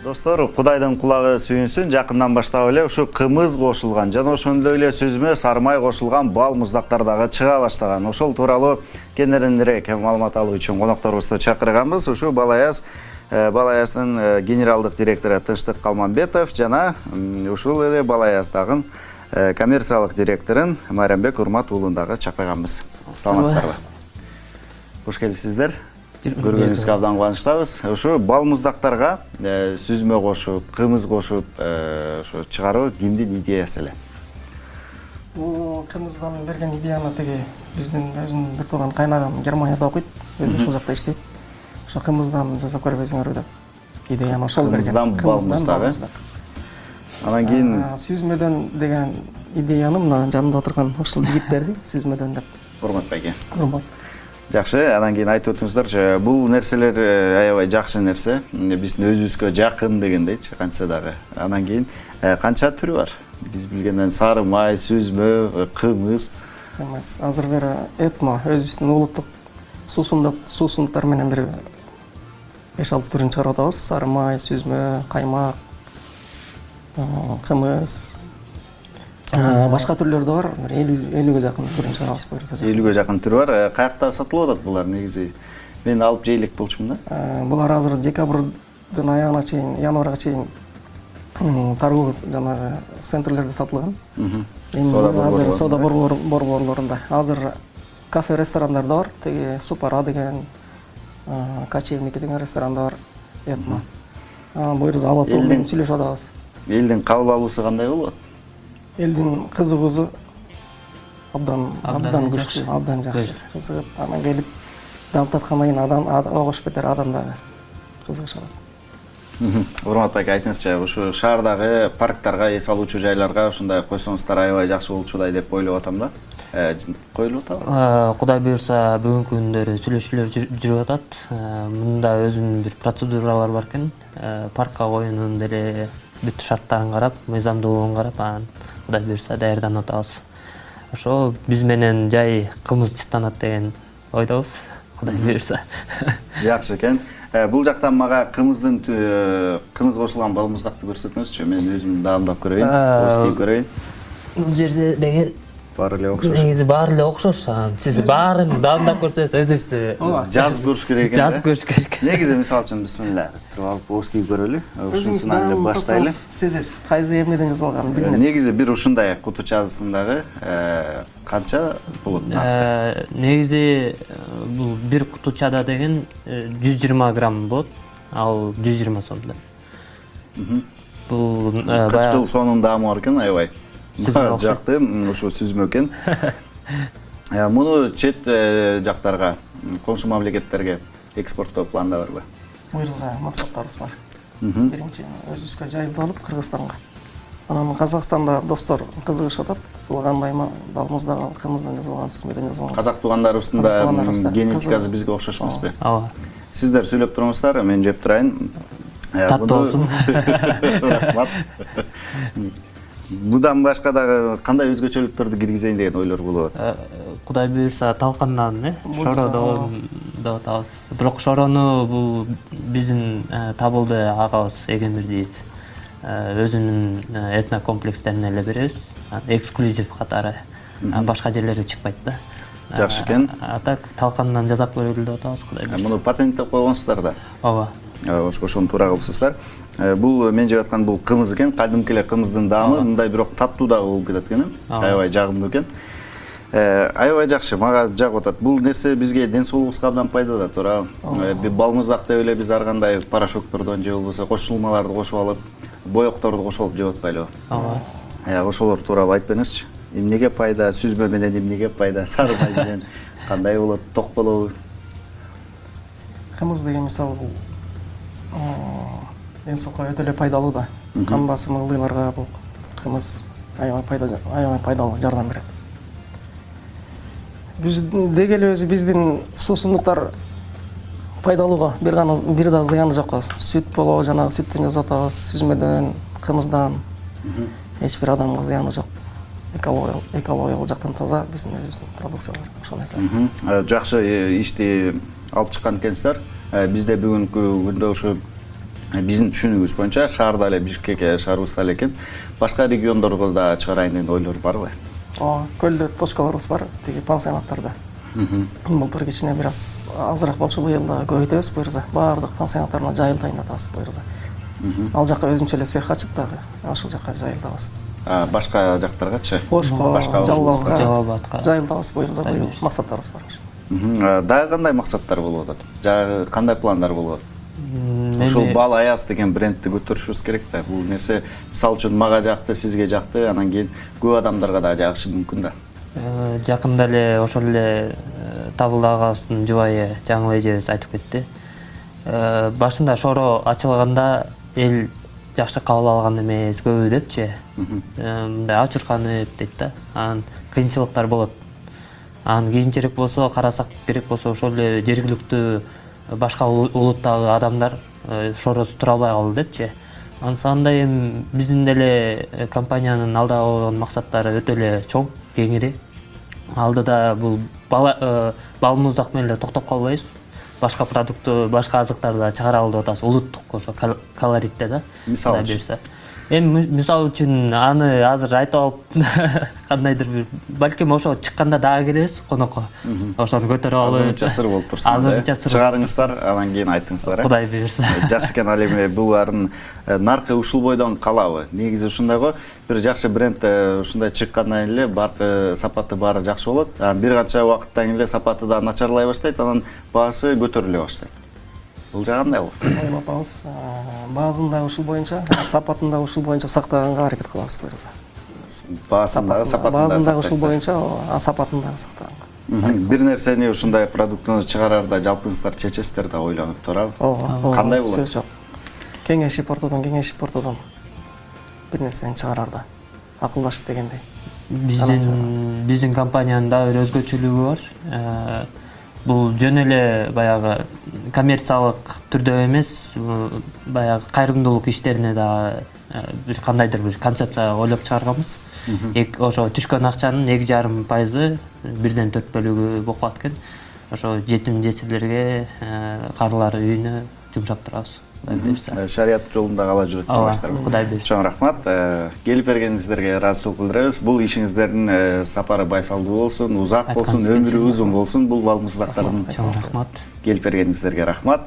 Достор, Кудайдын кулагы сүйүнсүн, жакындан баштап эле ушу кымыз кошулган жана ошондой эле сөзмө сармай кошулган бал муздактардагы чыга баштаган. Ошол тууралуу кененирээк маалымат алуу үчүн конокторубузду чакырганбыз. Ушу Балаяздын генералдык директору Тынчтык Калманбетов жана ушул эле Балаяздагы коммерциялык директорун Майрамбек Урмат уулун дагы чакырганбыз. Саламатсыздарбы? Кош келипсиздер. Көргөнүбүзгө абдан кубанычтабыз. Ушу бал муздактарга сүзмө кошуп, кымыз кошуп, ушу чыгаруу кимдин идеясы эле? Бул кымыздан берген идеяны теги биздин өзүмдүн бир тууган кайнагам Германияда окуйт, өзү ошол жакта иштейт. Ошо кымыздан жасап көрбөйсүңөрбү деп идеяны ошол берген. Кымыздан бал муздак. Анан кийин сүзмөдөн деген идеяны мына жанымда отурган ушул жигит берди, сүзмөдөн деп. Урмат байке. Урмат. Жакшы, анан кийин айтып өтүңүздөрчү, бул нерселер аябай жакшы нерсе. Биздин өзүбүзгө жакын дегендейчи, канча дагы. Анан кийин канча түрү бар? Биз билгенден сары май, сүзмө, кымыз. Азыр бери этно өзүбүздүн улуттук суусундуктар менен бир 5-6 түрүн чыгарып атабыз. Сары май, сүзмө, каймак, кымыз. Башка түрлөр да бар, 50-ге жакын түрүн чыгарабыз буюрса. 50-ге жакын түрү бар. Каякта сатылып атат булар негизи? Мен алып жейлик болчумун да. Булар азыр декабрдын аягына чейин, январга чейин торговый жанагы центрлерде сатылган. Азыр соода борборлорунда. Азыр кафе, ресторандарда бар. Теги Супара деген, Качевники деген ресторанда бар. Этно. Буюрса алып туруп сүйлөшүп атабыз. Элдин кабыл алуусу кандай болот? Элдин кызыгуусу абдан күчтүү, абдан жакшы. Кызыгып, анан келип дамтаткандан кийин огош бетер адам дагы кызыгышат. Урмат байке, айтыңызчы, ушу шаардагы парктарга, эс алуучу жайларга ушундай койсоңуздар аябай жакшы болчудай деп ойлоп атам да. Коюлуп атабы? Кудай буюрса, бүгүнкү күндөрү сүйлөшүүлөр жүрүп атат. Мында өзүнүн бир процедуралар бар экен. Паркка коюунун деле бүт шарттарын карап, мыйзамдуулугун карап, анан Кудай буюрса даярданып атабыз. Ошо биз менен жай кымыз чыттанат деген ойдобуз. Кудай буюрса. Жакшы экен. Бул жактан мага кымыз кошулган бал муздакты көрсөтүңүзчү. Мен өзүм даамдап көрөйүн, уступ көрөйүн. Бул жерде деген баары эле окшош. Негизи баары эле окшош. Сиз баарын даамдап көрсөңүз өзүңүздү жазып көрүш керек экен. Жазып көрүш керек. Негизи мисалы үчүн бисмилла туруп алып уступ көрөлү. Ушунусунан эле баштайлы. Сезесиз, кайсы эмнеден жасалганын билбейм. Негизи бир ушундай кутучасындагы канча болот? Негизи бул бир кутучада деген 120 грамм болот. Ал 120 сомдо. Бул кычкыл сонун даамы бар экен, аябай. Жакты, ушу сүзмө экен. Муну чет жактарга, коңшу мамлекеттерге экспорттоо планда барбы? Буюрса максаттарыбыз бар. Биринчи өзүбүзгө жайылтып алып Кыргызстанга. Анан Казакстанда достор кызыгышып атат. Бул кандай бал муздак, кымыздан жасалган, сүзмөдөн жасалган. Казак туугандарыбыздын да генетикасы бизге окшош эмеспи? Ооба. Сиздер сүйлөп туруңуздар, мен жеп турайын. Таттуу болсун. Рахмат. Мудан башка дагы кандай өзгөчөлүктөрдү киргизейин деген ойлор болуп атат? Кудай буюрса талкандан, шородон деп атабыз. Бирок шорону бул биздин табылды агабыз Эгемирдиев өзүнүн этнокомплекстерине эле беребиз. Эксклюзив катары. Башка жерлерге чыкпайт да. Жакшы экен. Так талкандан жасап көрөлү деп атабыз, Кудай буюрса. Муну патенттеп койгонсуздар да. Ооба. Ошону туура кылыпсыздар. Бул мен жеп аткан бул кымыз экен. Кадимки эле кымыздын даамы, мындай бирок таттуу дагы болуп кетет экен. Аябай жагымдуу экен. Аябай жакшы, мага жагып атат. Бул нерсе бизге ден соолугубузга абдан пайдалуу, туура. Бал муздак деп эле биз ар кандай порошоктордон же болбосо кошулмаларды кошуп алып, боекторду кошуп алып жеп атпайлыбы? Ооба. Ошолор тууралуу айтып бериңизчи. Эмнеге пайда, сүзмө менен эмнеге пайда, сары май менен кандай болот, ток болобу? Кымыз деген мисалы бул ден соолукка өтө эле пайдалуу да. Кан басымы ылдыйларга бул кымыз аябай пайдалуу жардам берет. Биз деги эле өзү биздин суусундуктар пайдалууга бир да зыяны жок. Сүт болобу, жанагы сүттөн жасап атабыз, сүзмөдөн, кымыздан. Эч бир адамга зыяны жок. Экологиялык жактан таза биздин өзүбүздүн продукциялар, ошол нерселер. Жакшы ишти алып чыккан экенсиздер. Бизде бүгүнкү күндө ушу биздин түшүнүгүбүз боюнча шаарда эле Бишкекке шаарыбызда эле экен, башка региондорго да чыгарайын деген ойлор барбы? Ооба, көлдө точкаларыбыз бар, тиги пансионаттарда. Былтыр кичине бир аз азыраак болчу, быйыл да көбөйтөбүз буюрса. Баардык пансионаттарына жайылтайын деп атабыз буюрса. Ал жака өзүнчө эле цех ачып дагы, ошол жака жайылтабыз. Башка жактаргачы? Ошко, башка Жалалга жайылтабыз буюрса, быйыл максаттарыбыз бар. Дагы кандай максаттар болуп атат? Жагы кандай пландар болуп атат? Ушул Бал Аяз деген брендти көтөрүшүбүз керек да. Бул нерсе мисалы үчүн мага жакты, сизге жакты, анан кийин көп адамдарга да жагышы мүмкүн да. Жакында эле ошол эле Табыл агабыздын жубайы Жаңыл эжебиз айтып кетти. Башында шоро ачылганда эл жакшы кабыл алган эмес, көбү депчи. Мындай ачырканып дейт да. Анан кыйынчылыктар болот. Анан кийинчерээк болсо, карасак керек болсо ошол эле жергиликтүү башка улуттагы адамдар шоросуз тура албай калды депчи. Ансандай эми биздин деле компаниянын алдыга койгон максаттары өтө эле чоң, кеңири. Алдыда бул бал муздак менен эле токтоп калбайбыз. Башка продукты, башка азыктарды да чыгаралы деп атабыз. Улуттук ошо колоритте да. Мисалы үчүн. Эми мисалы үчүн аны азыр айтып алып кандайдыр бир балким ошо чыкканда дагы келебиз конокко. Ошону көтөрүп алып. Азырынча сыр болуп турсун. Азырынча сыр. Чыгарыңыздар, анан кийин айтыңыздар. Кудай буйрса. Жакшы экен, ал эми булардын наркы ушул бойдон калабы? Негизи ушундай го, бир жакшы бренд ушундай чыккандан эле баары сапаты баары жакшы болот. Бир канча убакыттан кийин эле сапаты да начарлай баштайт, анан баасы көтөрүлө баштайт. Бул кандай болот? Ойлоп атабыз. Баазын да ушул боюнча, сапатын да ушул боюнча сактаганга аракет кылабыз буюрса. Баасын да, сапатын да. Баазын да ушул боюнча, сапатын да сактаганга. Бир нерсени ушундай продуктуну чыгарарда жалпыңыздар чечесиздер да ойлонуп турабы? Ооба. Кандай болот? Сөз жок. Кеңешип ортодон бир нерсени чыгарарда акылдашып дегендей. Биздин компаниянын да бир өзгөчөлүгү бар. Бул жөн эле баягы коммерциялык түрдө эмес, баягы кайрымдуулук иштерине да бир кандайдыр бир концепция ойлоп чыгарганбыз. Ошо түшкөн акчанын 2,5% 1/4 бөлүгү болуп калат экен. Ошо жетим жесирлерге, карылар үйүнө жумшап турабыз. Шарият жолунда кала жүрөт турбайсыздарбы? Кудай буйрса. Чоң рахмат. Келип бергениңиздерге ыраазычылык билдиребиз. Бул ишиңиздердин сапары байсалдуу болсун, узак болсун, өмүрү узун болсун. Бул бал муздактардын. Чоң рахмат. Келип бергениңиздерге рахмат.